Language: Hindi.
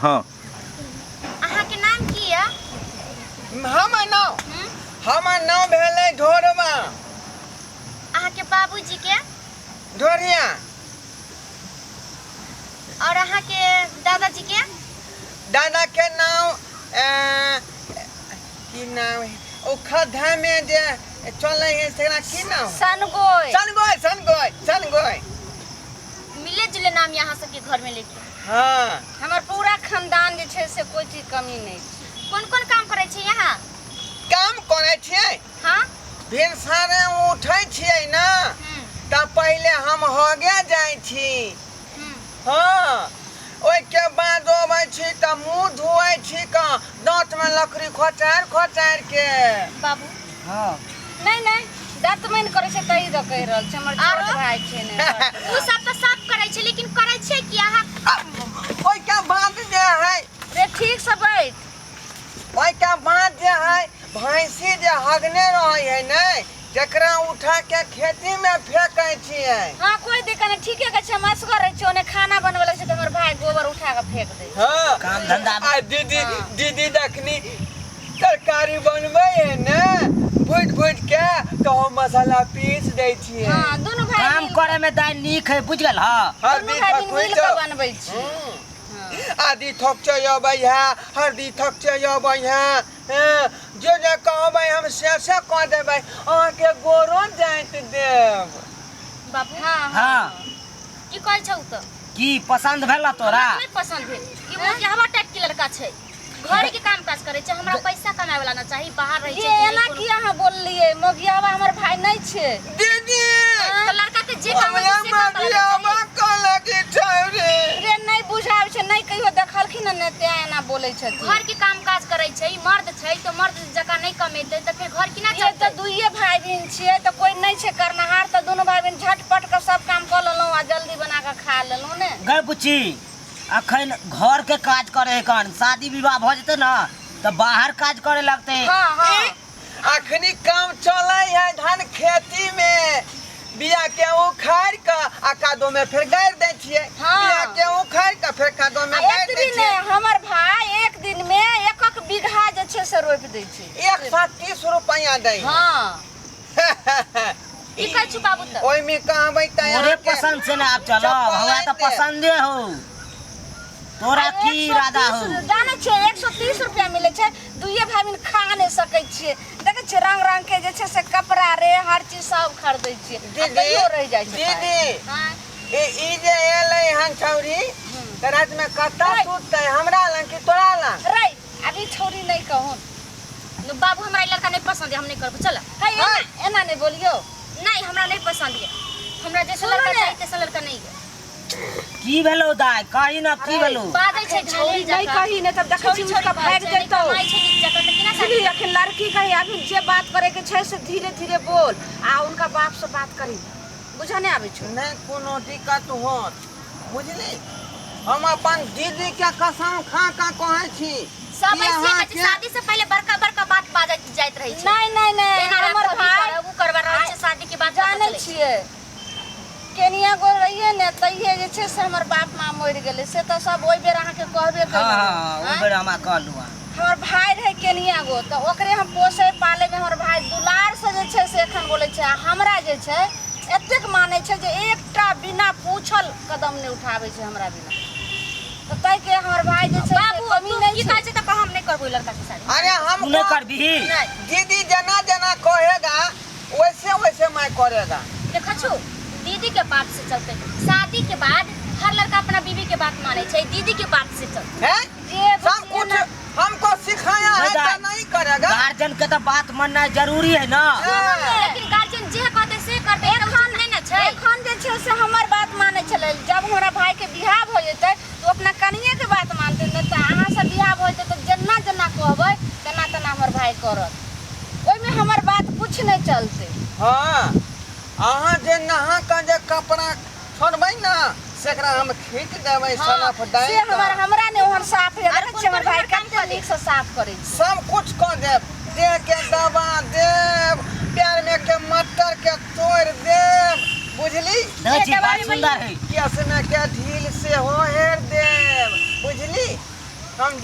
हाँ अहाँ के नाम की है? हमर नाम भेलै ढोरबा। अहाँ के बाबूजी के? ढोरिया। और अहाँ के दादाजी के? दादा के नाम की नाम है ओ खद्धा में जे चले है सेना की नाम? सनगोई। सनगोई। मिले जुले नाम यहाँ सबके घर में लेके। हाँ हमार पूरा खानदान जे छै से कोई चीज कमी नहीं। कौन कौन काम करे छे यहाँ? काम करे छियै। हाँ भिनसारे उठै छियै ना त पहले हम होगे जाय छी। हाँ ओइ के बाद अबै छी त मुंह धोए छी का दांत में लकड़ी खोचार के। बाबू हाँ नहीं दांत में करे छै तई द कह रहल छै हमर छोट भाई छै ने। उ सब तो सब करे छे लेकिन करे छे कि अहाँ? ओइ के बाद जे है रे ठीक से बैठ। ओइ के बाद जे है भैंसी जे हगने रहै है ने जकरा उठा के खेती में फेंकै छियै। हां कोई दिक्कत नहीं ठीक है छै मसगर रहै छै ओने खाना बनवले छै त हमर भाई गोबर उठा के फेंक दे। हां काम धंधा आ दीदी दखनी तरकारी बनबै है ने भूज के तो मसाला पीस दे छियै। हां दोनों भाई काम करे में दाई नीक है बुझ गेल। हाँ दोनों भाई मिल के बनबै छी। आदि थक चबै है हरदी थक चबै है जो कहबै हम से कह देबै अहाँ के गोरो जाइत देब। बाबू हाँ की कहै छौ त? की पसंद भेल तोरा? नहीं पसंद भेल। ई मोतिहावा टाइप के लड़का छै। घर के काम काज करे छै। हमरा पैसा कमाए वाला ना चाहिए बाहर रहे छै। ये एना की अहाँ बोललिए मोगियावा हमर भाई नहीं छै। दीदी तो लड़का के जे काम हमरा मगियावा कहले कि छौरी रे नहीं बुझाव छै नहीं कहियो देखलखिन ने ते एना बोलै छथि। घर के काम काज करे छै। ई मर्द छै तो मर्द जका नहीं कमेते त फिर घर की ना ये चलते। तो दुइये भाई बहन छियै त कोई नहीं छै करनहार त दोनों भाई बहन झटपट के सब काम कर लेलौ आ जल्दी बना के खा लेलौ ने। गए बुच्ची अखन घर के काज करे है कन शादी विवाह भ जते ना त बाहर काज करे लगते। हां अखनी काम चलै है धान खेती में बिया के उखाड़ के आ कादो में फिर गाड़ दै छियै। बिया के उखाड़ के फिर कादो में गाड़ दै दिन छियै। हमर भाई एक दिन में एक बीघा जे छै से रोप दै छै। 130 रुपया दै है। हां की कहै छु बाबू त? ओइ में कहबै त मोरे पसंद से ना आप चलो हमरा त पसंदे हो। तोरा की इरादा हो? जाने छै 130 रुपया मिले छै दुइये भाई बहन खा नहीं सकै छियै। देखे छै रंग के जे छै से कपड़ा रे हर चीज सब खरीदै छियै। दीदी रह जाइ छै दीदी हां ई जे एलै हन छौरी त रात में कत्ता सुततै हमरा लंग कि तोरा लंग? रे अभी छोरी नहीं कहूं लो बाबू हमरा लड़का नहीं पसंद है। हम नहीं करब। चल एना नहीं बोलियो। नहीं हमरा नहीं पसंद है। हमरा जैसा लड़का चाहिए तैसा लड़का नहीं है। की भेलो दाई कही ना की भेलो? बाजै छै छोरी नहीं कही ने तब देखै छी उसका भाग देतौ। कमाई छै जका त किना सुनी अखन लड़की कही अभी जे बात करे के छै से धीरे धीरे बोल आ उनका बाप से बात करी बुझा नहीं आबै छै। नहीं कोनो दिक्कत होत बुझली। हम अपन दीदी के कसम खा का कहै छी सब ऐसे के शादी से पहले बड़का बड़का बात बाजत जाइत रही छै। नहीं हमर भाई उ करबा रहै छै शादी के बाद जानै छियै केनिया गो रहिए ने तइहे जे छै से हमर बाप मां मर गेलै से त सब ओइ बेर अहाँ के कहबे हाँ हाँ कइले। ओ बेर हमरा कहलु। हमर भाई रहे केनिया गो त ओकरे हम पोसे पाले में हमर भाई दुलार से जे छै से एखन बोलै छै। हमरा जे छै एतेक माने छै जे एकटा बिना पूछल कदम नहीं उठाबै छै हमरा बिना। त तै के हमर भाई जे छै बाबू कमी नहीं की कहै छै त हम नहीं करबो लड़का के शादी। अरे हम तू नहीं करबी? दीदी जना जना कहेगा वैसे वैसे मैं करेगा। देखा छु दीदी के बात से चलते शादी के बाद हर लड़का अपना बीवी के बात माने छै। दीदी के बात से चलते हैं जे सब कुछ हमको सिखाया है तो नहीं करेगा। गार्जियन के तो बात मानना जरूरी है ना। लेकिन गार्जियन जे कहते से करते एखन नहीं ना छै। एखन जे छै से हमर बात माने छले जब हमरा भाई के बियाह भ जेतै तो अपना कनिये के बात मानते न त अहाँ से बियाह भ जेतै त जन्ना जन्ना कहबै तना तना हमर भाई करत। ओइ में हमर बात कुछ नहीं चलते। हां अहाँ जे नहा के जे कपड़ा छोड़बै ना सेकरा हम खींच देबै सनफ डाल से हमरा ने ओहन साफ है देख हमर भाई कते नीक से साफ करे छै। सब कुछ कर देब देह के दबा देब पैर में के मटर के तोड़ देब बुझली। देखी बात सुंदर है। केस में के ढील से हो हेर देब बुझली। हम